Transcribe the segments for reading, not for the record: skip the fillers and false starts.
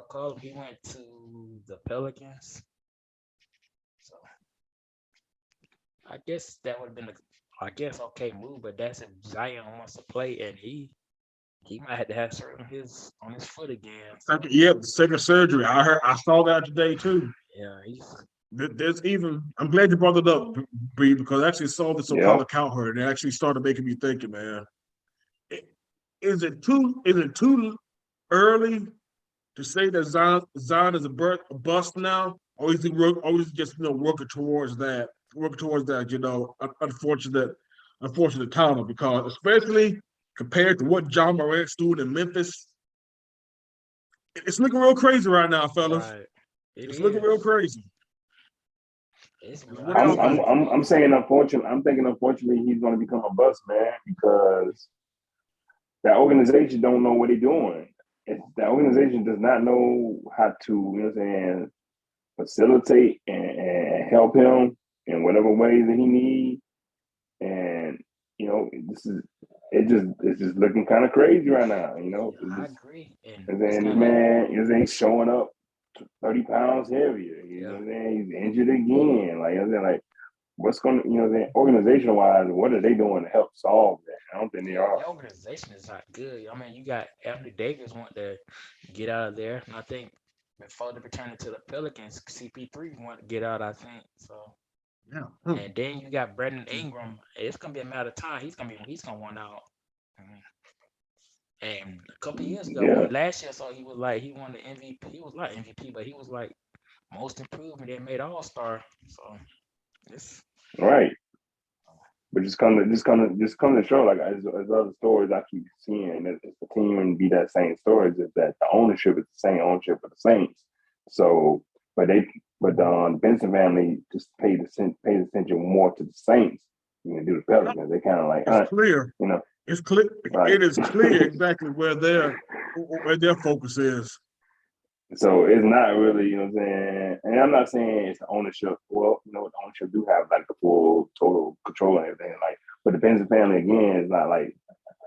call him? He went to the Pelicans. So I guess that would have been I guess okay move, but that's if Zion wants to play and he might have to have surgery on his foot again. So Yep, second surgery. I saw that today too. yeah, he's There's even. I'm glad you brought it up, Bree, because I actually saw this on Yeah. Colin Cowherd, and it actually started making me thinking, man. i- Is it too early to say that Zion is a bust now, or is he or is he just working towards that unfortunate time, because especially compared to what John Morant's doing in Memphis, it's looking real crazy right now, fellas. right. It It's looking real is. crazy. It's What I y'all I'm think I'm think? I'm I'm saying unfortunately. I'm thinking unfortunately he's going to become a bust, man, because that organization don't know what they're doing. That organization does not know how to, what I'm saying, facilitate and help him in whatever ways that he needs. And it's just looking kind of crazy right now. I agree, and And it's then this kind of man is ain't showing up 30 pounds heavier. You know yeah. what I'm saying? He's injured again. Like I'm saying, like what's going to, organizational wise, what are they doing to help solve that? I don't think they Yeah, are. the organization is not good. I mean, you got Anthony Davis want to get out of there. And I think before they return to the Pelicans, CP3 want to get out. I think so. Yeah. Hmm. And then you got Brandon Ingram. It's gonna be a matter of time. He's gonna want out. Mhm. And a couple of years ago, Yeah, when last year, so he was like he won the MVP. He was like MVP, but he was like most improved and they made All Star. So it's right. But just come to show, like as other stories I keep seeing, it's continuing to be that same story. Is that the ownership is the same ownership of the Saints. So, but the Benson family just pays attention more to the Saints than they do the Pelicans. They kind of like, It's clear. you know, It's clear. right. It is clear exactly where their focus is. So it's not really, you know what I'm saying? And I'm not saying it's the ownership. Well, the ownership do have like the full total control and everything. Like, but the Benson family again is not like,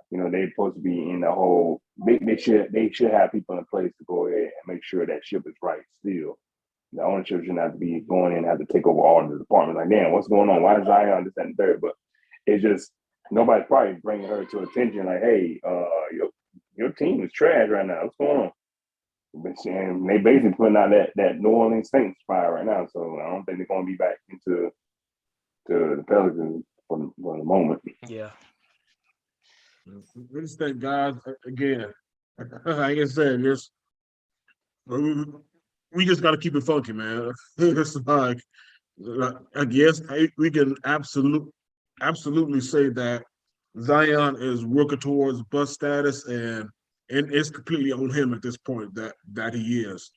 they're supposed to be in the whole they should have people in place to go ahead and make sure that ship is right still. The ownership shouldn't have to be going in and have to take over all the departments. Like, damn, what's going on? Why is Zion this and third? But it's just nobody's probably bringing her to attention. Like, hey, your team is trash right now. What's going on? And they basically putting out that New Orleans Saints fire right now. So I don't think they're going to be back into the Pelicans for the moment. yeah, We just think, guys, again, like I said, we just got to keep it funky, man. It's like I guess we can absolutely say that Zion is working towards bust status, and it's completely on him at this point that he is.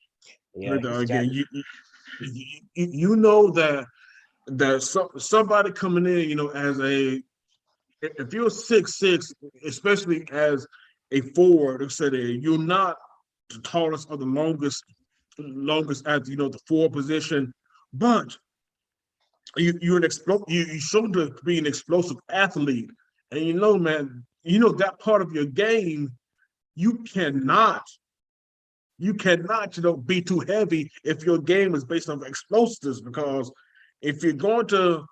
yeah. But, He's got again, you know that somebody coming in, as if you're 6'6", especially as a forward, etc., you're not the tallest or the longest at the forward position, but you shown to be an explosive athlete, and man, that part of your game you cannot be too heavy if your game is based on explosives, because if you're going to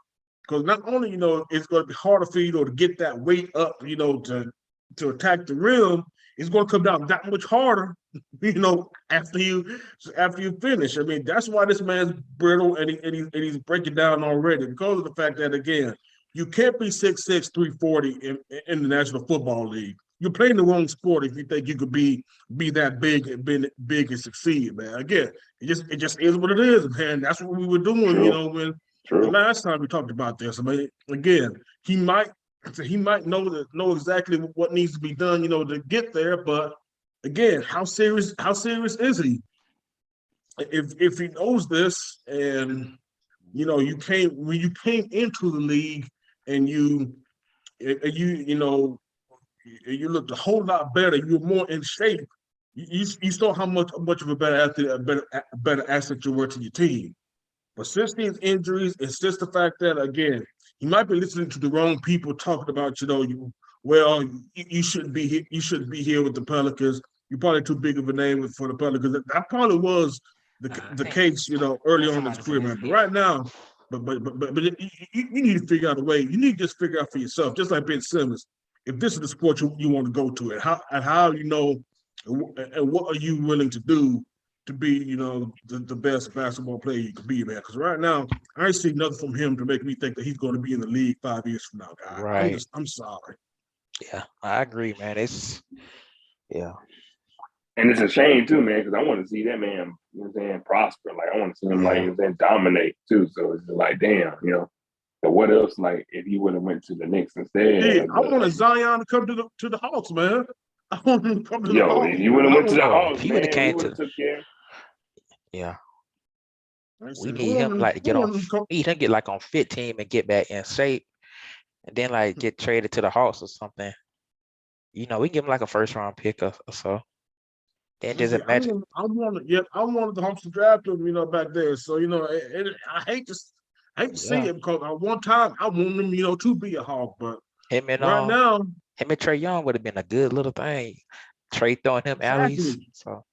because not only it's going to be harder for you to get that weight up, to attack the rim, it's going to come down that much harder, after you finish. I mean, that's why this man's brittle, and he's breaking down already, because of the fact that, again, you can't be 6'6", 340 in the National Football League. You're playing the wrong sport if you think you could be that big and succeed, man. Again, it just is what it is, man. That's what we were doing, True, when the true. last time we talked about this. I mean, again, he might know exactly what needs to be done, to get there. But again, how serious is he? If he knows this, and when you came into the league, and you looked a whole lot better, you're more in shape. You saw how much of a better athlete, a better asset you were to your team. But since these injuries, it's just the fact that, again, he might be listening to the wrong people talking about, you shouldn't be here. You shouldn't be here with the Pelicans. you're probably too big of a name for the Pelicans. That probably was I the think case, early on in his somebody from career, his man. But yeah. right now, but you need to figure out a way. You need to just figure out for yourself, just like Ben Simmons, if this is the sport you want to go to, and how and what are you willing to do to be, the best basketball player you could be, man. Because right now, I ain't seen nothing from him to make me think that he's going to be in the league 5 years from now, guy. Right. I'm sorry. Yeah, I agree, man. Yeah. And it's a shame too, man, because I want to see that man, you know what I'm saying, prosper. Like I want to see him, like, Yeah. you know what I'm saying, dominate too. So it's just like, damn, So what else? Like if he would have went to the Knicks Hey, instead, I wanted Zion to come to the Hawks, man. I want him to come to the Hawks. if you would have went to the Oh, if Hawks, he would have man, we came would to have took care. yeah, I we said, need him like to I get on want him to come. need him get like on fit team and get back in shape and then like get traded to the Hawks or something. We can give him like a first round pick or so. Then just See, imagine. I wanted the Hawks to draft him, back there. So I hate to see Yeah. it because at one time I wanted him, to be a Hawk, but Him and right um now, him and Trey Young would have been a good little thing. Trey throwing him alleys. exactly. So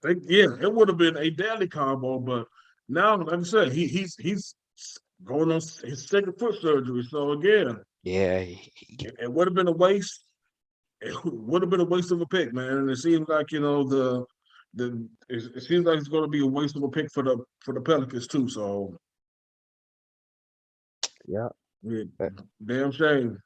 It would have been a daily combo, but now, like I said, he's going on his second foot surgery. So again, yeah, it would have been a waste. It would have been a waste of a pick, man. And it seems like it seems like it's going to be a waste of a pick for the Pelicans too. So yeah. yeah, But damn shame.